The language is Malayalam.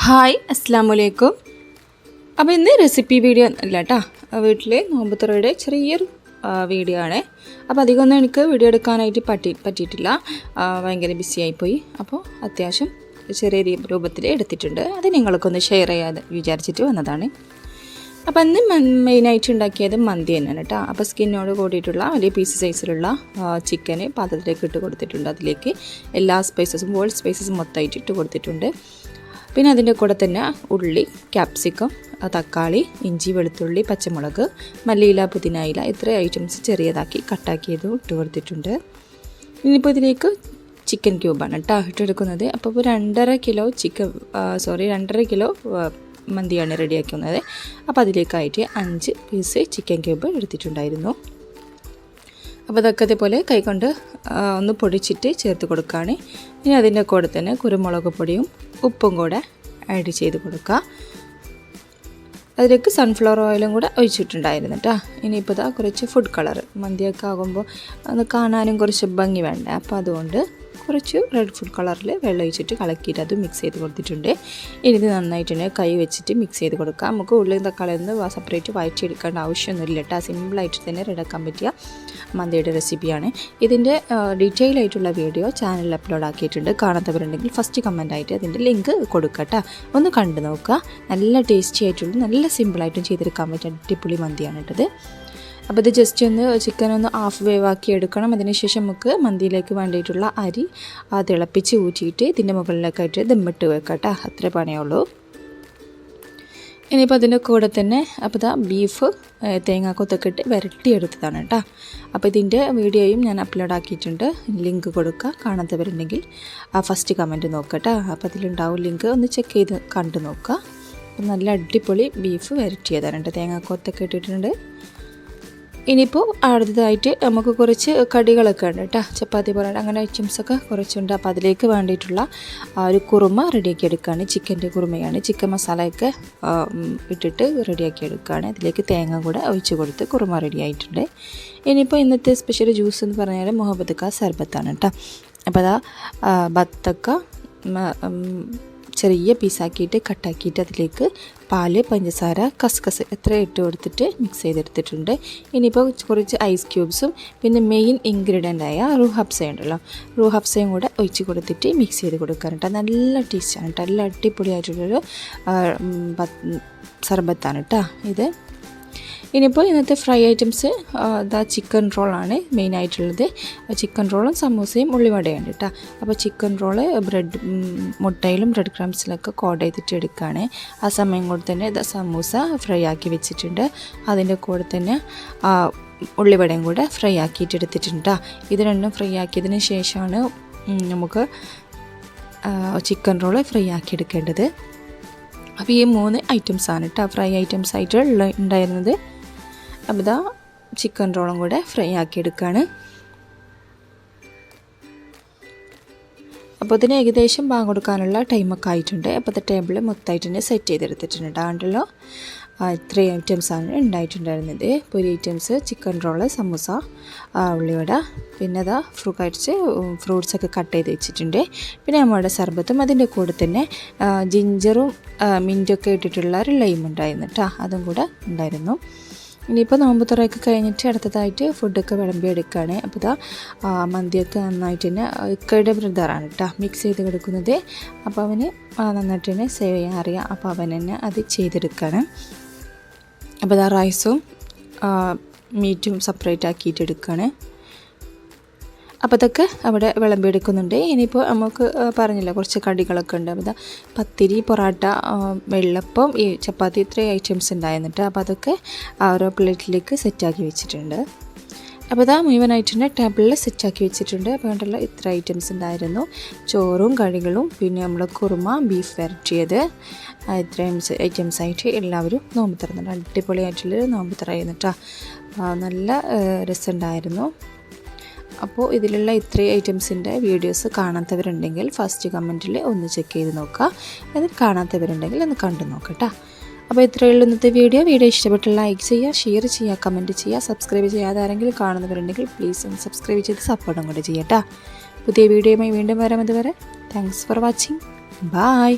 ഹായ് അസ്സലാമലൈക്കും. അപ്പോൾ ഇന്ന് റെസിപ്പി വീഡിയോ അല്ല കേട്ടോ, വീട്ടിലെ നോമ്പുതുറയുടെ ചെറിയൊരു വീഡിയോ ആണ്. അപ്പോൾ അധികമൊന്നും എനിക്ക് വീഡിയോ എടുക്കാനായിട്ട് പറ്റിയിട്ടില്ല, ഭയങ്കര ബിസി ആയിപ്പോയി. അപ്പോൾ അത്യാവശ്യം ചെറിയ രൂപത്തിൽ എടുത്തിട്ടുണ്ട്, അത് നിങ്ങൾക്കൊന്ന് ഷെയർ ചെയ്യാതെ വിചാരിച്ചിട്ട് വന്നതാണ്. അപ്പോൾ അന്ന് മെയിനായിട്ട് ഉണ്ടാക്കിയത് മന്തി തന്നെയാണ് കേട്ടോ. അപ്പോൾ സ്കിന്നോട് കൂടിയിട്ടുള്ള വലിയ പീസ് സൈസിലുള്ള ചിക്കന് പാത്രത്തിലേക്ക് ഇട്ട് കൊടുത്തിട്ടുണ്ട്. അതിലേക്ക് എല്ലാ സ്പൈസസും ഹോൾ സ്പൈസസും മൊത്തമായിട്ട് ഇട്ട് കൊടുത്തിട്ടുണ്ട്. പിന്നെ അതിൻ്റെ കൂടെ തന്നെ ഉള്ളി, ക്യാപ്സിക്കം, തക്കാളി, ഇഞ്ചി, വെളുത്തുള്ളി, പച്ചമുളക്, മല്ലിയില, പുതിനയില, ഇത്ര ഐറ്റംസ് ചെറിയതാക്കി കട്ടാക്കിയത് ഇട്ട് കൊടുത്തിട്ടുണ്ട്. ഇനിയിപ്പോൾ ഇതിലേക്ക് ചിക്കൻ ക്യൂബാണ് കേട്ടോ ഇട്ടെടുക്കുന്നത്. അപ്പോൾ 2.5 കിലോ മന്തിയാണ് റെഡിയാക്കുന്നത്. അപ്പോൾ അതിലേക്കായിട്ട് 5 പീസ് ചിക്കൻ ക്യൂബ് എടുത്തിട്ടുണ്ടായിരുന്നു. അപ്പോൾ അതൊക്കെ അതേപോലെ കൈകൊണ്ട് ഒന്ന് പൊടിച്ചിട്ട് ചേർത്ത് കൊടുക്കുകയാണ്. ഇനി അതിൻ്റെ കൂടെ തന്നെ കുരുമുളക് പൊടിയും ഉപ്പും കൂടെ ആഡ് ചെയ്ത് കൊടുക്കുക. അതിലേക്ക് സൺഫ്ലവർ ഓയിലും കൂടെ ഒഴിച്ചിട്ടുണ്ടായിരുന്നു കേട്ടോ. ഇനിയിപ്പോൾ ഇതാ കുറച്ച് ഫുഡ് കളർ, മന്തിയൊക്കെ ആകുമ്പോൾ അത് കാണാനും കുറച്ച് ഭംഗി വേണ്ടേ, അപ്പോൾ അതുകൊണ്ട് കുറച്ച് റെഡ് ഫുഡ് കളറിൽ വെള്ളം ഒഴിച്ചിട്ട് കലക്കിയിട്ട് അത് മിക്സ് ചെയ്ത് കൊടുത്തിട്ടുണ്ട്. ഇനി ഇത് നന്നായിട്ട് തന്നെ കൈ വെച്ചിട്ട് മിക്സ് ചെയ്ത് കൊടുക്കാം. നമുക്ക് ഉള്ളിയും തക്കാളിയൊന്നും സെപ്പറേറ്റ് വഴറ്റിയെടുക്കേണ്ട ആവശ്യമൊന്നുമില്ല കേട്ടോ. സിമ്പിളായിട്ട് തന്നെ റെഡിയാക്കാൻ പറ്റിയ മന്തിയുടെ റെസിപ്പിയാണ്. ഇതിൻ്റെ ഡീറ്റെയിൽ ആയിട്ടുള്ള വീഡിയോ ചാനലിൽ അപ്ലോഡ് ആക്കിയിട്ടുണ്ട്. കാണാത്തവരുണ്ടെങ്കിൽ ഫസ്റ്റ് കമൻറ്റായിട്ട് അതിൻ്റെ ലിങ്ക് കൊടുക്കുക കേട്ടോ. ഒന്ന് കണ്ടു നോക്കുക. നല്ല ടേസ്റ്റി ആയിട്ടുള്ള നല്ല സിമ്പിളായിട്ടും ചെയ്തെടുക്കാൻ പറ്റിയ അടിപൊളി മന്തിയാണ് കേട്ടത്. അപ്പോൾ ഇത് ജസ്റ്റ് ഒന്ന് ചിക്കനൊന്ന് ഹാഫ് വേവാക്കി എടുക്കണം. അതിനുശേഷം നമുക്ക് മന്തിയിലേക്ക് വേണ്ടിയിട്ടുള്ള അരി തിളപ്പിച്ച് ഊറ്റിയിട്ട് ഇതിൻ്റെ മുകളിലേക്കായിട്ട് ദമ്മിട്ട് വെക്കാം കേട്ടോ. അത്രേ പണിയുള്ളൂ. ഇനിയിപ്പോൾ അതിൻ്റെ കൂടെ തന്നെ അപ്പോൾ ഇതാ ബീഫ് തേങ്ങാക്കൊത്തൊക്കെ ഇട്ട് വരട്ടിയെടുത്തതാണ് കേട്ടോ. അപ്പോൾ ഇതിൻ്റെ വീഡിയോയും ഞാൻ അപ്ലോഡ് ആക്കിയിട്ടുണ്ട്. ലിങ്ക് കൊടുക്കുക. കാണാത്തവരുണ്ടെങ്കിൽ ഫസ്റ്റ് കമൻറ്റ് നോക്കുക കേട്ടോ. അപ്പോൾ അതിലുണ്ടാവും ലിങ്ക്, ഒന്ന് ചെക്ക് ചെയ്ത് കണ്ടു നോക്കുക. അപ്പോൾ നല്ല അടിപൊളി ബീഫ് വരട്ടിയതാണ് കേട്ടോ. തേങ്ങാക്കൊത്തൊക്കെ ഇട്ടിട്ടുണ്ട്. ഇനിയിപ്പോൾ അടുത്തതായിട്ട് നമുക്ക് കുറച്ച് കടികളൊക്കെ ഉണ്ട് കേട്ടോ. ചപ്പാത്തി, പൊറോട്ട അങ്ങനെ ഐറ്റംസൊക്കെ കുറച്ചുണ്ട്. അപ്പോൾ അതിലേക്ക് വേണ്ടിയിട്ടുള്ള ഒരു കുറുമ റെഡിയാക്കി എടുക്കുകയാണ്. ചിക്കൻ്റെ കുറുമയാണ്. ചിക്കൻ മസാലയൊക്കെ ഇട്ടിട്ട് റെഡിയാക്കി എടുക്കുകയാണ്. അതിലേക്ക് തേങ്ങ കൂടെ ഒഴിച്ച് കൊടുത്ത് കുറുമ റെഡി ആയിട്ടുണ്ട്. ഇനിയിപ്പോൾ ഇന്നത്തെ സ്പെഷ്യൽ ജ്യൂസ് എന്ന് പറഞ്ഞാൽ മുഹബത്ത് കാ സർബത്താണ് കേട്ടോ. അപ്പോൾ അതാ ബത്തക്ക ചെറിയ പീസാക്കിയിട്ട് കട്ടാക്കിയിട്ട് അതിലേക്ക് പാല്, പഞ്ചസാര, കസ്കസ് എത്ര ഇട്ട് കൊടുത്തിട്ട് മിക്സ് ചെയ്തെടുത്തിട്ടുണ്ട്. ഇനിയിപ്പോൾ കുറച്ച് ഐസ് ക്യൂബ്സും പിന്നെ മെയിൻ ഇൻഗ്രീഡിയൻ്റായ റൂഹബ്സ ഉണ്ടല്ലോ, റൂഹബ്സയും കൂടെ ഒഴിച്ച് കൊടുത്തിട്ട് മിക്സ് ചെയ്ത് കൊടുക്കാറുണ്ട്. നല്ല ടേസ്റ്റാണ് കേട്ടോ. നല്ല അടിപൊളിയായിട്ടുള്ളൊരു സർബത്താണ് കേട്ടോ ഇത്. ഇനിയിപ്പോൾ ഇന്നത്തെ ഫ്രൈ ഐറ്റംസ് ചിക്കൻ റോളാണ് മെയിനായിട്ടുള്ളത്. ചിക്കൻ റോളും സമൂസയും ഉള്ളിവടയുണ്ട് കേട്ടോ. അപ്പോൾ ചിക്കൻ റോള് മുട്ടയിലും ബ്രെഡ് ക്രംസിലൊക്കെ കോഡ് ചെയ്തിട്ട് എടുക്കുകയാണ്. ആ സമയം കൊണ്ട് തന്നെ സമൂസ ഫ്രൈ ആക്കി വെച്ചിട്ടുണ്ട്. അതിൻ്റെ കൂടെ തന്നെ ഉള്ളിവടയും കൂടെ ഫ്രൈ ആക്കിയിട്ട് എടുത്തിട്ടുണ്ട്. ഇത് രണ്ടും ഫ്രൈ ആക്കിയതിന് ശേഷമാണ് നമുക്ക് ചിക്കൻ റോള് ഫ്രൈ ആക്കി എടുക്കേണ്ടത്. അപ്പോൾ ഈ 3 ഐറ്റംസാണ് കേട്ടോ ഫ്രൈ ഐറ്റംസ് ആയിട്ട് ഉണ്ടായിരുന്നത്. അപ്പോൾ ഇതാ ചിക്കൻ റോളും കൂടെ ഫ്രൈ ആക്കി എടുക്കുകയാണ്. അപ്പോൾ ഇതിന് ഏകദേശം ബാങ്ക് കൊടുക്കാനുള്ള ടൈമൊക്കെ ആയിട്ടുണ്ട്. അപ്പോൾ ഇത് ടേബിൾ മൊത്തമായിട്ട് തന്നെ സെറ്റ് ചെയ്തെടുത്തിട്ടുണ്ട്. ആണ്ടല്ലോ ഇത്രയും ഐറ്റംസാണ് ഉണ്ടായിട്ടുണ്ടായിരുന്നത്. പൊരി ഐറ്റംസ്, ചിക്കൻ റോള്, സമൂസ, ഉള്ളിവട, പിന്നെ അതാ ഫ്രൂട്ട്സൊക്കെ കട്ട് ചെയ്ത് വെച്ചിട്ടുണ്ട്. പിന്നെ നമ്മുടെ സർബത്തും അതിൻ്റെ കൂടെ തന്നെ ജിഞ്ചറും മിൻറ്റൊക്കെ ഇട്ടിട്ടുള്ള ഒരു ലൈം ഉണ്ടായിരുന്നു കേട്ടോ, അതും കൂടെ ഉണ്ടായിരുന്നു. ഇനിയിപ്പോൾ നോമ്പ് തുറയൊക്കെ കഴിഞ്ഞിട്ട് അടുത്തതായിട്ട് ഫുഡൊക്കെ വിളമ്പി എടുക്കുകയാണ്. അപ്പോൾ ഇതാ മന്തിയൊക്കെ നന്നായിട്ട് തന്നെ ഇക്കയുടെ ബ്രദറാണ് കേട്ടോ മിക്സ് ചെയ്ത് കൊടുക്കുന്നത്. അപ്പോൾ അവന് നന്നായിട്ട് തന്നെ സേവ് ചെയ്യാൻ അറിയാം. അപ്പോൾ അവൻ തന്നെ അത് ചെയ്തെടുക്കുകയാണ്. അപ്പോൾ ഇതാ റൈസും മീറ്റും സെപ്പറേറ്റ് ആക്കിയിട്ട് എടുക്കുകയാണ്. അപ്പോൾ അതൊക്കെ അവിടെ വിളമ്പിയെടുക്കുന്നുണ്ട്. ഇനിയിപ്പോൾ നമുക്ക് പറഞ്ഞില്ല കുറച്ച് കടികളൊക്കെ ഉണ്ട്. അപ്പോൾ പത്തിരി, പൊറോട്ട, വെള്ളപ്പം, ഈ ചപ്പാത്തി, ഇത്രയും ഐറ്റംസ് ഉണ്ടായിരുന്നിട്ട് അപ്പോൾ അതൊക്കെ ഓരോ പ്ലേറ്റിലേക്ക് സെറ്റാക്കി വെച്ചിട്ടുണ്ട്. അപ്പോൾ ഇതാ മുഴുവനായിട്ട് തന്നെ ടേബിളിൽ സെറ്റാക്കി വെച്ചിട്ടുണ്ട്. അപ്പോൾ കണ്ടുള്ള ഇത്ര ഐറ്റംസ് ഉണ്ടായിരുന്നു. ചോറും കടികളും പിന്നെ നമ്മൾ കുറുമ, ബീഫ് വരട്ടിയത്, ഇത്രയും ഐറ്റംസായിട്ട് എല്ലാവരും നോമ്പ് തുറന്നിട്ട് അടിപൊളിയായിട്ടുള്ളൊരു നോമ്പ് തുറയായിരുന്നു കേട്ടോ. നല്ല രസമുണ്ടായിരുന്നു. അപ്പോൾ ഇതിലുള്ള ഇത്രയും ഐറ്റംസിൻ്റെ വീഡിയോസ് കാണാത്തവരുണ്ടെങ്കിൽ ഫസ്റ്റ് കമൻറ്റിൽ ഒന്ന് ചെക്ക് ചെയ്ത് നോക്കുക. അത് കാണാത്തവരുണ്ടെങ്കിൽ ഒന്ന് കണ്ടു നോക്കട്ടോ. അപ്പോൾ ഇത്രയുള്ള ഇന്നത്തെ വീഡിയോ ഇഷ്ടപ്പെട്ട ലൈക്ക് ചെയ്യുക, ഷെയർ ചെയ്യുക, കമൻറ്റ് ചെയ്യുക. സബ്സ്ക്രൈബ് ചെയ്യാതെ ആരെങ്കിലും കാണുന്നവരുണ്ടെങ്കിൽ പ്ലീസ് ഒന്ന് സബ്സ്ക്രൈബ് ചെയ്ത് സപ്പോർട്ടും കൂടെ ചെയ്യട്ടോ. പുതിയ വീഡിയോയുമായി വീണ്ടും വരാം. അതുവരെ താങ്ക്സ് ഫോർ വാച്ചിങ്. ബൈ.